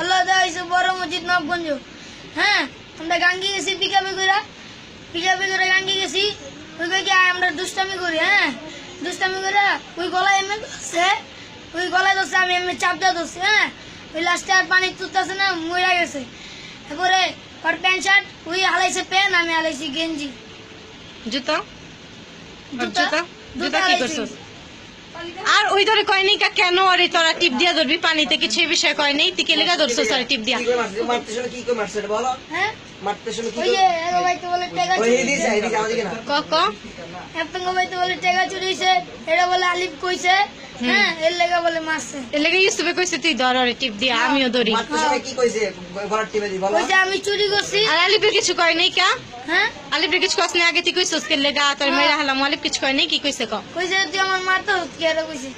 আল্লাহ দাইছে বড় মসজিদ নবগঞ্জ। হ্যাঁ আমরা গাঙ্গি গেছি পিকাপে করে গাঙ্গি গেছি। ওই কই কি আমরা দুষ্টামি করি। হ্যাঁ দুষ্টামি করে ওই গলায় এমনি ধরছে, ওই গলায় ধরছে, আমি এমনি চাপ দিয়ে ধরছি। হ্যাঁ ওই লাস্টে আর পানি তুলতেছে না, মরে গেছে। তারপরে ওর প্যান্ট শার্ট ওই হালাইছে প্যান্ট, আমি হালাইছি গেঞ্জি। জুতা জুতা কি করছস? আর ওই ধরে কয়নি কা কেন আরে তোরা টিপ দিয়া ধরবি পানিতে, কিছু এই বিষয় কয় নাই, তুই কেলিগা ধরছস আর টিপ দিয়া? মারতে শুনে কি করে মারছে বলো? হ্যাঁ মারতে শুনে কি ওই যে এগো ভাই তো বলে টাকা ওই চুরি এদিকে এদিকে আমাদিকে না। ক এপঙ্গ ভাই তো বলে টাকা চুরি হইছে, এটা বলে আলিফ কইছে। হ্যাঁ এর লাগা বলে মারছে। এর লাগি ইউসুফে কইছে তুই ধর আরে টিপ দিয়া, আমিও ধরি। মারতে শুনে কি কইছে গলার টিপে দি বলো? কইছে আমি চুরি করছি। আর আলিফের কিছু কয় নাই কা? হ্যাঁ আলিফের কিছু কস না, আগে তুই কইছস কে লেগা তোর মেয়েরা হালাম, আলিফ কিছু কয় নাই, কি কইছে ক? কইছে তুই আমার মারতে হত কি আর কইছে।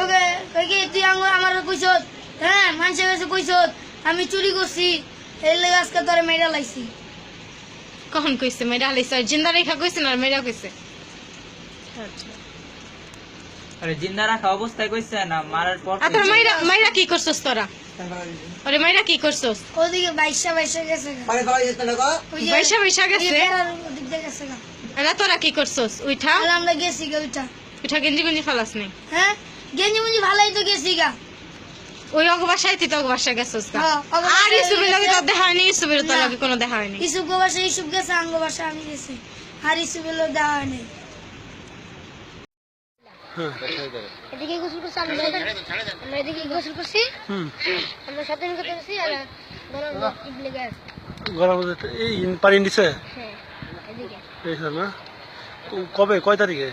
ওকে কই কি তুই আমার কইছস। হ্যাঁ মানুষের কাছে কইছস আমি চুরি করছি, এর লাগা আজকে তোরে মেরা লাইছি। কখন কইছে মেয়েরা হালাইছে? জিন্দা রেখা কইছে না মেয়েরা কইছে? আরে জিন্দা রাখা অবস্থায় কইছে না, মারার পর আর তোর মাইরা কি করছস তোরা? আরে মাইরা কি করছস? ওদিকে বাইশা গেছে গা। পানি ফলাই যেত না গো। ওই যে বাইশা গেছে। ওদিক দিয়ে গেছে গা। এরা তোরা কি করছস? উঠা আর আমরা গেছি গা ওইটা। উঠা গেঞ্জি গুঞ্জি ফালাস নাই? হ্যাঁ গেঞ্জি মুঞ্জি ভালোই তো গেছি গা। ওই অগ বাসায় তুই তো অগ বাসায় গেছস গা। হ্যাঁ, অগ বাসায় আর ইসুবের লগে তো দেখা হয়নি, ইসুবের তো না। লগে কোনো দেখা হয়নি। ইসুব গো বাসা ইসুব গেছে, আঙ্গ বাসা আমি গেছি। আর ইসুবের লোক দেওয়া হয়নি। এদিকে গোসল করছি, আমরা এদিকে গোসল করছি। আমরা সাথে করতে গেছি আর ইডলি গ্যাস। গরম এই পানি দিছে হ্যাঁ এদিকে এইখানে না? কবে কয় তারিখে?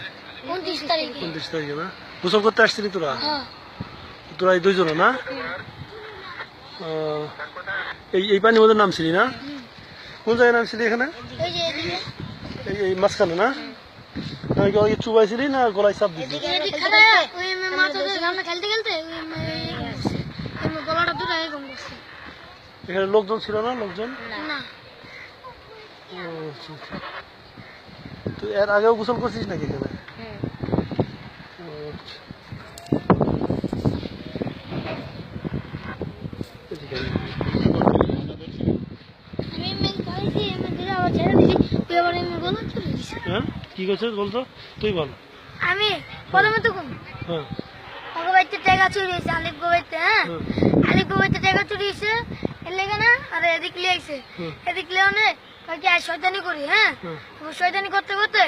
29 তারিখে। 29 তারিখে না? গোসল করতে আসছিলি তোরা? হ্যাঁ তোরা এই দুইজন না? এই পানির মধ্যে নামছিলি না? কোন জায়গায় নামছিলি এখানে? এই যে এদিকে এই মাঝখানে না? না কি ওই চুবাইছিলি না গলায় চাপ দিছিলি? এদিকে খাড়ায় ওই মাথা ধরে আমরা খেলতে ওই গলাটা দুটো এরকম করছে। এখানে লোকজন ছিল না? লোকজন না ও, আচ্ছা, আচ্ছা। তুই এর আগেও গোসল করছিস নাকি এখানে? ও, আচ্ছা। এদিকে আয়। আমি এমনি খাইছি, এমনি ধরে আবার ছেড়ে দিছি, তুই আবার এমনি গলা চলে দিছিস। হ্যাঁ কি করছিস বলতো? তুই বল। আমি প্রথমে তো কোন হ্যাঁ অগবাইতে টাকা চুরি হয়েছে, আলিফ গোবাইতে। হ্যাঁ আলিফ গোবাইতে টাকা চুরি হয়েছে, এর লেগে না আর এদিক লিয়েছে। এদিক লিয়ে অনেক কালকে আর শয়তানি করি। হ্যাঁ শয়তানি করতে করতে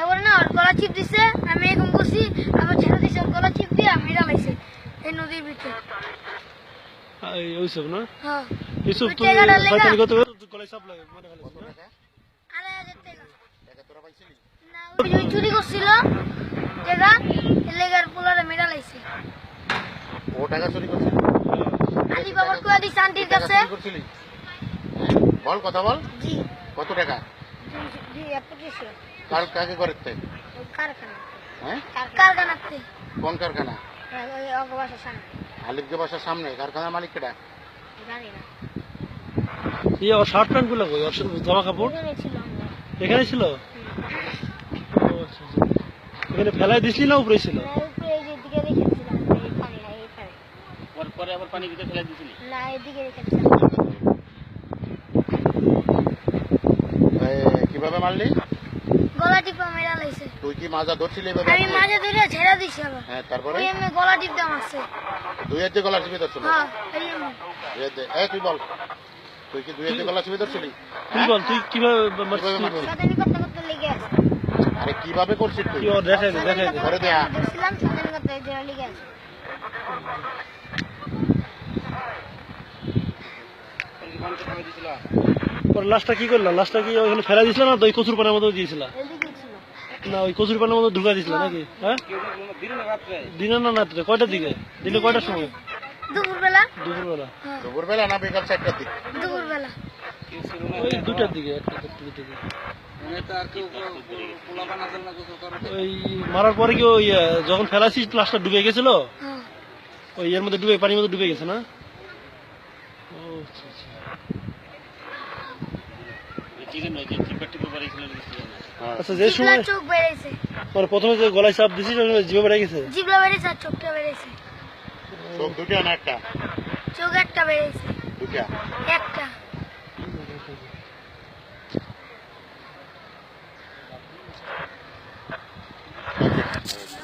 এবার না ওর গলা চিপ দিছে, আমি এরকম করছি, আবার ছেড়ে দিছে, ওর গলা চিপ দিয়ে মেরা লাইছে এই নদীর ভিতরে। ওইসব না? হ্যাঁ ইউসুফ ওই তুই টাকাটা লেগা। শয়তানি করতে করতে তুই গলায় চাপ লাগে মানে ফেলিস না? 2,500 টাকা। না ওই যে চুরি করছিল টাকা, এর লেগে আর পোলারে মেরা লাইছে। ও টাকা চুরি করছে? আলি বাবার কুয়া দিছে আন্টির কাছে। করছিলি? বল কথা বল। জি কত টাকা? জি 2500 কাকে করতে? কারখানা। হ্যাঁ কারখানাতে কোন কারখানা? ওই অগবাসার সামনে। আলিফকে বাসার সামনে। কারখানার মালিক কেটা? জানি না, ইয়ে ওর শার্ট প্যান্ট গুলো কই? ওর জামা কাপড় ওখানে ছিল আমরা। এখানে ছিল? ও, আচ্ছা, আচ্ছা। এখানে ফেলাই দিসলি না উপরে ছিল? না, উপরে এই যে এদিকে রেখেছিলাম, এই পানি না এই পানি। পরে আবার পানি ভিতরে ফেলে দিছিলি? না এদিকে রেখেছিলাম। কিভাবে মারলি? গলা টিপা মেরা লাইছে। তুই কি মাজা ধরছিলি এভাবে? আমি মাঝে ধরে ছেড়ে দিছি আবার। হ্যাঁ তারপরে ওই এমনি গলা টিপতে মারছে। দুই হাতে গলা চিপে ধরছিল? হ্যাঁ এই এমনি। তুই বল, তুই কি দুই হাতে গলা চিপে ধরছিলি? তুই বল তুই কিভাবে মারছিস? কিভাবে মারলি? শয়তানি করতে করতে লেগে আছে। আরে কিভাবে করছিস তুই? কি ওর দেখাই দে দেখাই দে। ধরে দেয়া। ধরছিলাম, শয়তানি করতে যে লেগে আছে। পরে লাশটা কি করলা? লাশটা কি ওখানে ফেলা দিছিল না তো ওই কচুর পানের মধ্যে দিয়েছিল? এদিকে ছিল। না ওই কচুর পানের মধ্যে ঢুকা দিছিল নাকি? হ্যাঁ দিনে না রাত্রে? কয়টার দিকে দিলে? কয়টার সময়? দুপুরবেলা। দুপুরবেলা? হ্যাঁ দুপুরবেলা না বিকাল 4টার দিকে? দুপুরবেলা। ওই 2টার দিকে, 1টার দিকে। ওই মারার পরে কি ওই যখন ফেলাছিস লাশটা ডুবে গেছিল? হ্যাঁ ওই এর মধ্যে ডুবে পানির মধ্যে ডুবে গেছে না? ও আচ্ছা, আচ্ছা। আচ্ছা যে জিবলা সময় চোখ বেড়েছে। মানে প্রথমে যে গলায় চাপ দিছিস ওই সময় জিভে বেড়ে গেছে? জিবলা বেড়েছে আর চোখটা বেড়েছে। ও চোখ দুটা না একটা? চোখ একটা বেড়েছে, দুটা। একটা। Okay.